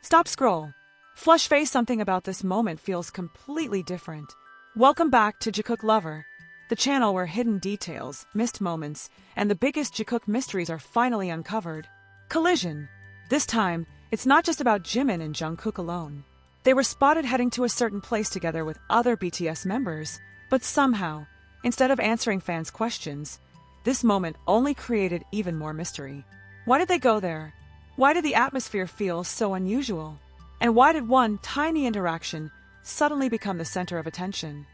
Stop scroll. Flush face, something about this moment feels completely different. Welcome back to Jikook Lover, the channel where hidden details, missed moments, and the biggest Jikook mysteries are finally uncovered. Collision. This time, it's not just about Jimin and Jungkook alone. They were spotted heading to a certain place together with other BTS members, but somehow, instead of answering fans' questions, this moment only created even more mystery. Why did they go there? Why did the atmosphere feel so unusual? And why did one tiny interaction suddenly become the center of attention?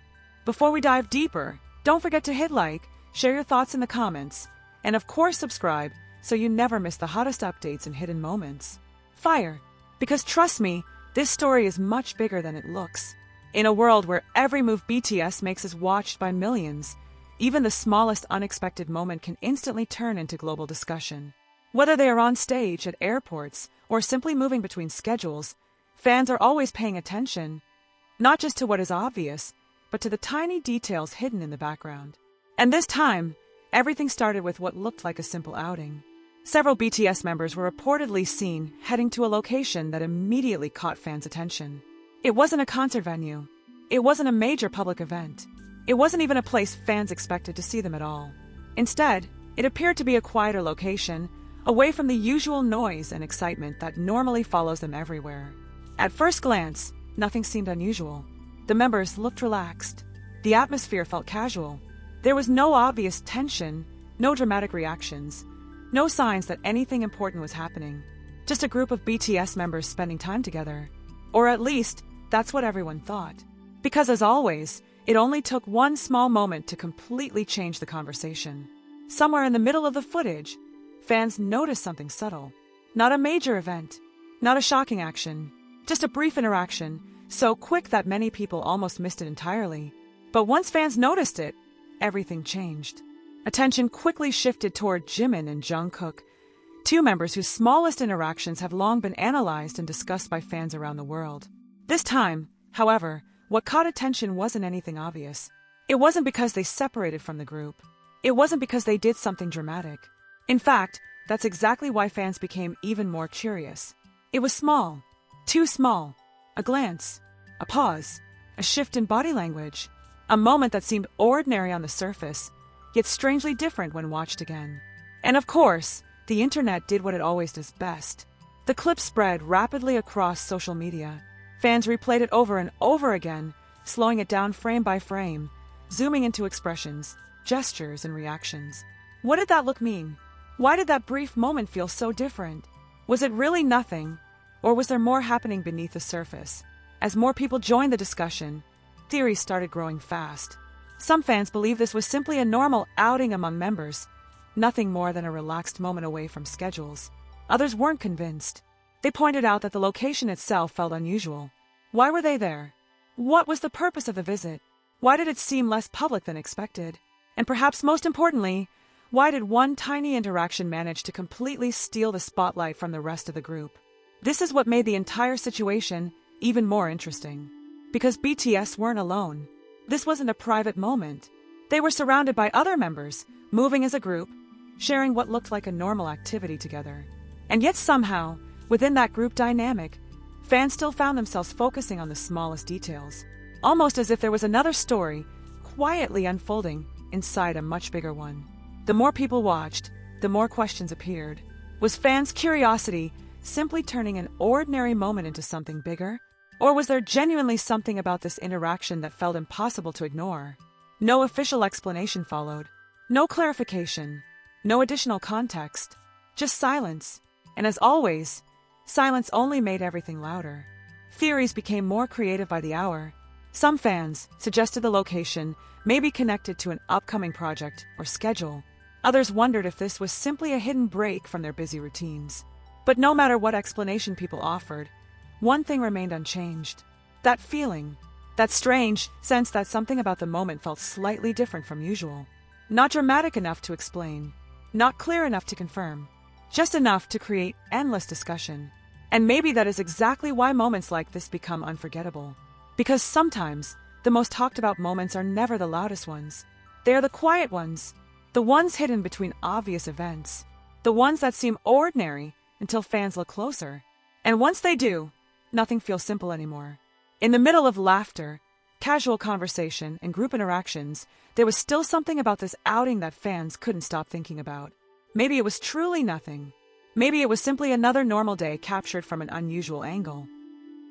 Before we dive deeper, don't forget to hit like, share your thoughts in the comments, and of course subscribe so you never miss the hottest updates and hidden moments. Fire! Because trust me, this story is much bigger than it looks. In a world where every move BTS makes is watched by millions, even the smallest unexpected moment can instantly turn into global discussion. Whether they are on stage, at airports, or simply moving between schedules, fans are always paying attention, not just to what is obvious, but to the tiny details hidden in the background. And this time, everything started with what looked like a simple outing. Several BTS members were reportedly seen heading to a location that immediately caught fans' attention. It wasn't a concert venue. It wasn't a major public event. It wasn't even a place fans expected to see them at all. Instead, it appeared to be a quieter location, away from the usual noise and excitement that normally follows them everywhere. At first glance, nothing seemed unusual. The members looked relaxed. The atmosphere felt casual. There was no obvious tension, no dramatic reactions, no signs that anything important was happening. Just a group of BTS members spending time together. Or at least, that's what everyone thought. Because as always, it only took one small moment to completely change the conversation. Somewhere in the middle of the footage, fans noticed something subtle. Not a major event, not a shocking action, just a brief interaction, so quick that many people almost missed it entirely. But once fans noticed it, everything changed. Attention quickly shifted toward Jimin and Jungkook, two members whose smallest interactions have long been analyzed and discussed by fans around the world. This time, however, what caught attention wasn't anything obvious. It wasn't because they separated from the group. It wasn't because they did something dramatic. In fact, that's exactly why fans became even more curious. It was small. Too small. A glance. A pause. A shift in body language. A moment that seemed ordinary on the surface, yet strangely different when watched again. And of course, the internet did what it always does best. The clip spread rapidly across social media. Fans replayed it over and over again, slowing it down frame by frame, zooming into expressions, gestures, and reactions. What did that look mean? Why did that brief moment feel so different? Was it really nothing, or was there more happening beneath the surface? As more people joined the discussion, theories started growing fast. Some fans believed this was simply a normal outing among members, nothing more than a relaxed moment away from schedules. Others weren't convinced. They pointed out that the location itself felt unusual. Why were they there? What was the purpose of the visit? Why did it seem less public than expected? And perhaps most importantly, why did one tiny interaction manage to completely steal the spotlight from the rest of the group? This is what made the entire situation even more interesting. Because BTS weren't alone. This wasn't a private moment. They were surrounded by other members, moving as a group, sharing what looked like a normal activity together. And yet somehow, within that group dynamic, fans still found themselves focusing on the smallest details, almost as if there was another story quietly unfolding inside a much bigger one. The more people watched, the more questions appeared. Was fans' curiosity simply turning an ordinary moment into something bigger? Or was there genuinely something about this interaction that felt impossible to ignore? No official explanation followed. No clarification. No additional context. Just silence. And as always, silence only made everything louder. Theories became more creative by the hour. Some fans suggested the location may be connected to an upcoming project or schedule. Others wondered if this was simply a hidden break from their busy routines. But no matter what explanation people offered, one thing remained unchanged. That feeling. That strange sense that something about the moment felt slightly different from usual. Not dramatic enough to explain. Not clear enough to confirm. Just enough to create endless discussion. And maybe that is exactly why moments like this become unforgettable. Because sometimes, the most talked about moments are never the loudest ones. They are the quiet ones. The ones hidden between obvious events. The ones that seem ordinary until fans look closer. And once they do, nothing feels simple anymore. In the middle of laughter, casual conversation, and group interactions, there was still something about this outing that fans couldn't stop thinking about. Maybe it was truly nothing. Maybe it was simply another normal day captured from an unusual angle.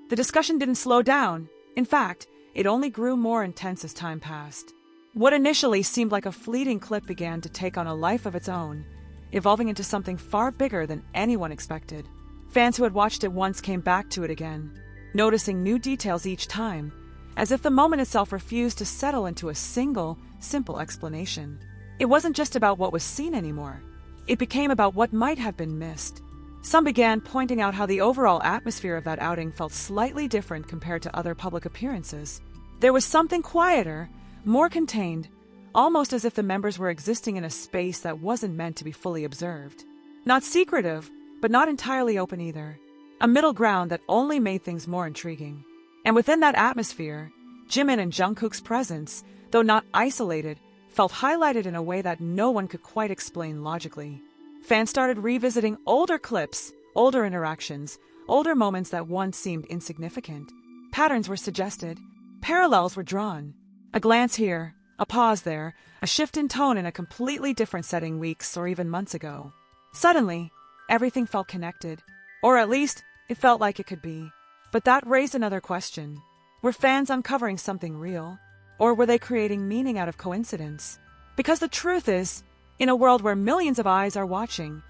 The discussion didn't slow down. In fact, it only grew more intense as time passed. What initially seemed like a fleeting clip began to take on a life of its own, evolving into something far bigger than anyone expected. Fans who had watched it once came back to it again, noticing new details each time, as if the moment itself refused to settle into a single, simple explanation. It wasn't just about what was seen anymore. It became about what might have been missed. Some began pointing out how the overall atmosphere of that outing felt slightly different compared to other public appearances. There was something quieter, more contained, almost as if the members were existing in a space that wasn't meant to be fully observed. Not secretive, but not entirely open either. A middle ground that only made things more intriguing. And within that atmosphere, Jimin and Jungkook's presence, though not isolated, felt highlighted in a way that no one could quite explain logically. Fans started revisiting older clips, older interactions, older moments that once seemed insignificant. Patterns were suggested, parallels were drawn. A glance here, a pause there, a shift in tone in a completely different setting weeks or even months ago. Suddenly, everything felt connected, or at least it felt like it could be. But that raised another question. Were fans uncovering something real, or were they creating meaning out of coincidence? Because the truth is, in a world where millions of eyes are watching,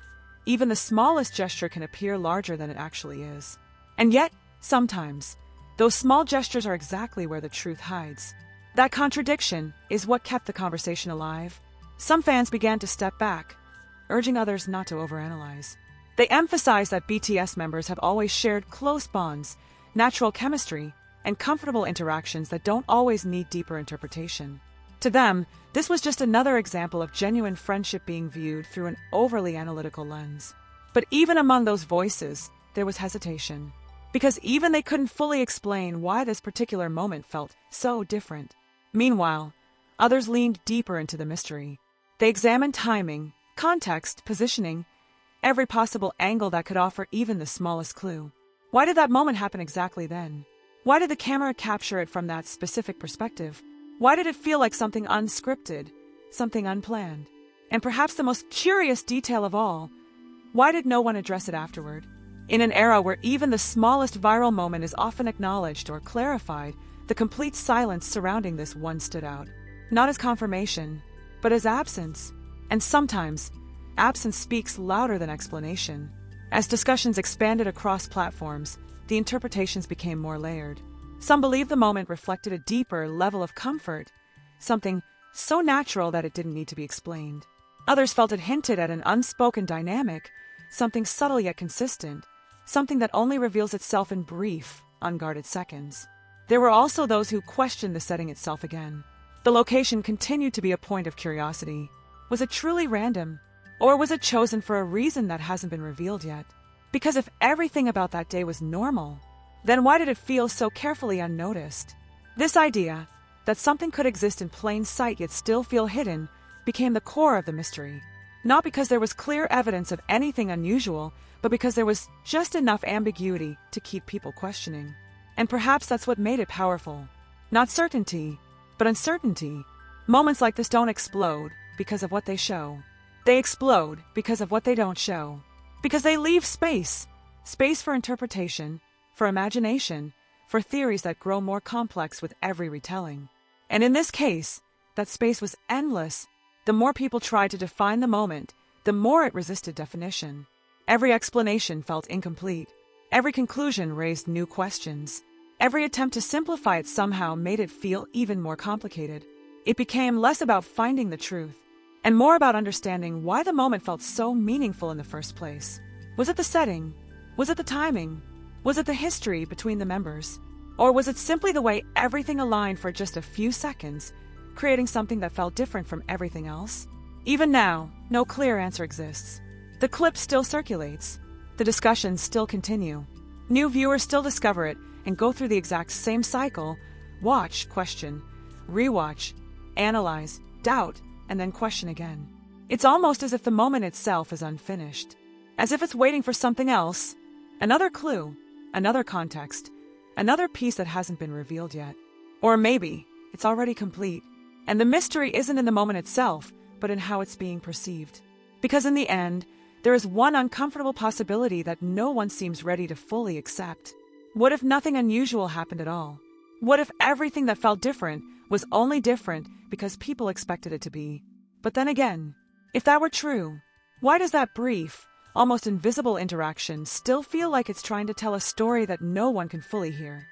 even the smallest gesture can appear larger than it actually is. And yet, sometimes, those small gestures are exactly where the truth hides. That contradiction is what kept the conversation alive. Some fans began to step back, urging others not to overanalyze. They emphasized that BTS members have always shared close bonds, natural chemistry, and comfortable interactions that don't always need deeper interpretation. To them, this was just another example of genuine friendship being viewed through an overly analytical lens. But even among those voices, there was hesitation. Because even they couldn't fully explain why this particular moment felt so different. Meanwhile, others leaned deeper into the mystery. They examined timing, context, positioning, every possible angle that could offer even the smallest clue. Why did that moment happen exactly then? Why did the camera capture it from that specific perspective? Why did it feel like something unscripted, something unplanned? And perhaps the most curious detail of all, why did no one address it afterward? In an era where even the smallest viral moment is often acknowledged or clarified, the complete silence surrounding this one stood out. Not as confirmation, but as absence. And sometimes, absence speaks louder than explanation. As discussions expanded across platforms, the interpretations became more layered. Some believed the moment reflected a deeper level of comfort, something so natural that it didn't need to be explained. Others felt it hinted at an unspoken dynamic, something subtle yet consistent, something that only reveals itself in brief, unguarded seconds. There were also those who questioned the setting itself again. The location continued to be a point of curiosity. Was it truly random? Or was it chosen for a reason that hasn't been revealed yet? Because if everything about that day was normal, then why did it feel so carefully unnoticed? This idea, that something could exist in plain sight yet still feel hidden, became the core of the mystery. Not because there was clear evidence of anything unusual, but because there was just enough ambiguity to keep people questioning. And perhaps that's what made it powerful. Not certainty, but uncertainty. Moments like this don't explode because of what they show. They explode because of what they don't show. Because they leave space. Space for interpretation, for imagination, for theories that grow more complex with every retelling. And in this case, that space was endless. The more people tried to define the moment, the more it resisted definition. Every explanation felt incomplete. Every conclusion raised new questions. Every attempt to simplify it somehow made it feel even more complicated. It became less about finding the truth, and more about understanding why the moment felt so meaningful in the first place. Was it the setting? Was it the timing? Was it the history between the members? Or was it simply the way everything aligned for just a few seconds, creating something that felt different from everything else? Even now, no clear answer exists. The clip still circulates. The discussions still continue. New viewers still discover it and go through the exact same cycle: watch, question, rewatch, analyze, doubt, and then question again. It's almost as if the moment itself is unfinished. As if it's waiting for something else, another clue, another context, another piece that hasn't been revealed yet. Or maybe it's already complete, and the mystery isn't in the moment itself, but in how it's being perceived. Because in the end, there is one uncomfortable possibility that no one seems ready to fully accept. What if nothing unusual happened at all? What if everything that felt different was only different because people expected it to be? But then again, if that were true, why does that brief, almost invisible interaction still feel like it's trying to tell a story that no one can fully hear?